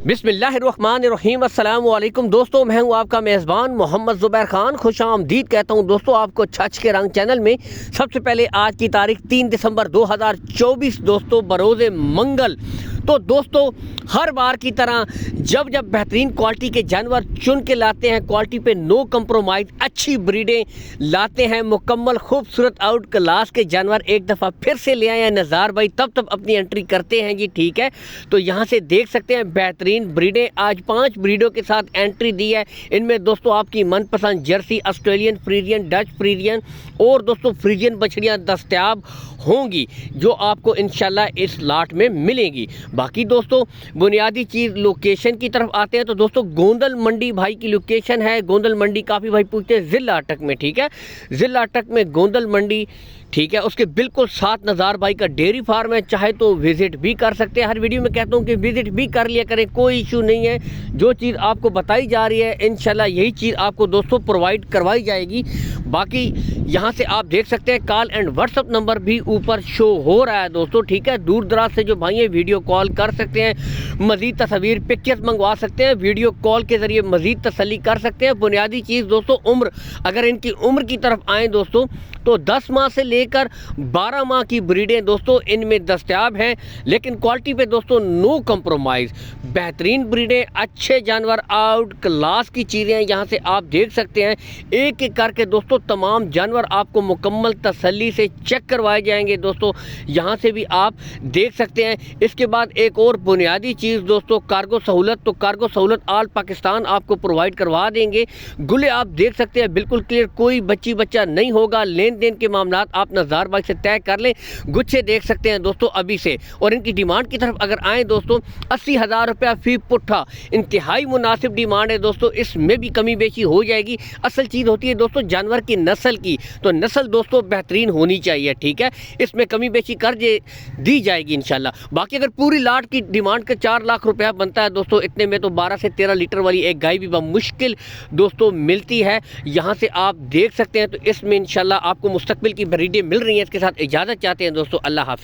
बिस्मिल्लाहिर्रहमानिर्रहीम। अस्सलाम वालेकुम दोस्तों, मैं हूं आपका मेज़बान मोहम्मद ज़ुबैर खान। खुश आमदीद कहता हूं दोस्तों आपको छछ के रंग चैनल में। सबसे पहले आज की तारीख 3 दिसंबर 2024 दोस्तों, बरोज़ मंगल। तो दोस्तों हर बार की तरह जब बेहतरीन क्वालिटी के जानवर चुन के लाते हैं, क्वालिटी पे नो कंप्रोमाइज़ अच्छी ब्रीडें लाते हैं, मुकम्मल खूबसूरत आउट क्लास के जानवर एक दफ़ा फिर से ले आए हैं नज़ार भाई, तब अपनी एंट्री करते हैं जी। ठीक है, तो यहाँ से देख सकते हैं बेहतरीन ब्रीडें। आज 5 ब्रीडों के साथ एंट्री दी है। इनमें दोस्तों आपकी मनपसंद Jersey, Australian Friesian, Dutch Friesian और दोस्तों फ्रीजियन बछड़ियाँ दस्तयाब होंगी, जो आपको इंशाल्लाह इस लाट में मिलेंगी। बाकी दोस्तों बुनियादी चीज़ लोकेशन की तरफ आते हैं, तो दोस्तों गोंदल मंडी भाई की लोकेशन है। गोंदल मंडी काफ़ी भाई पूछते हैं ज़िला अटक में। ठीक है, ज़िला अटक में गोंदल मंडी। ठीक है, उसके बिल्कुल साथ नज़ार भाई का डेयरी फार्म है, चाहे तो विज़िट भी कर सकते हैं। हर वीडियो में कहता हूँ कि विज़िट भी कर लिया करें, कोई इशू नहीं है। जो चीज़ आपको बताई जा रही है इंशाल्लाह यही चीज़ आपको दोस्तों प्रोवाइड करवाई जाएगी। बाकी यहाँ से आप देख सकते हैं कॉल एंड व्हाट्सअप नंबर भी ऊपर शो हो रहा है दोस्तों। ठीक है, दूर दराज से जो भाई हैं वीडियो कॉल कर सकते हैं, मज़ीद तस्वीर पिक्चर्स मंगवा सकते हैं, वीडियो कॉल के ज़रिए मज़ीद तसल्ली कर सकते हैं। बुनियादी चीज़ दोस्तों उम्र, अगर इनकी उम्र की तरफ आएँ दोस्तों तो 10 माह से लेकर 12 माह की ब्रीडें दोस्तों इनमें दस्तयाब हैं, लेकिन क्वालिटी पे दोस्तों नो कंप्रोमाइज़। बेहतरीन ब्रीडें, अच्छे जानवर, आउट क्लास की चीज़ें यहाँ से आप देख सकते हैं। एक एक करके दोस्तों तमाम जानवर आपको मुकम्मल तसल्ली से चेक करवाए जाएंगे दोस्तों, यहाँ से भी आप देख सकते हैं। इसके बाद एक और बुनियादी चीज़ दोस्तों कार्गो सहूलत, तो कार्गो सहूलत आल पाकिस्तान आपको प्रोवाइड करवा देंगे। गुले आप देख सकते हैं बिल्कुल क्लियर, कोई बच्चा नहीं होगा। लेन देन के मामलात आप नज़ार भाई से तय कर लें। गुच्छे देख सकते हैं दोस्तों अभी से। और इनकी डिमांड की तरफ अगर आएँ दोस्तों 80,000 रुपया फी पुट्ठा, इंतहाई मुनासिब डिमांड है दोस्तों। इसमें भी कमी बेशी हो जाएगी। असल चीज़ होती है दोस्तों जानवर की नस्ल की, तो नस्ल दोस्तों बेहतरीन होनी चाहिए। ठीक है, इसमें कमी बेशी कर दी जाएगी इंशाल्लाह। बाकी अगर पूरी लाट की डिमांड का 4 लाख रुपया बनता है दोस्तों, इतने में तो 12 से 13 लीटर वाली एक गाय भी मुश्किल दोस्तों मिलती है। यहाँ से आप देख सकते हैं, तो इसमें इंशाल्लाह आपको मुस्तकबिल की ब्रीडें मिल रही हैं। इसके साथ इजाज़त चाहते हैं दोस्तों, अल्लाह हाफ़िज़।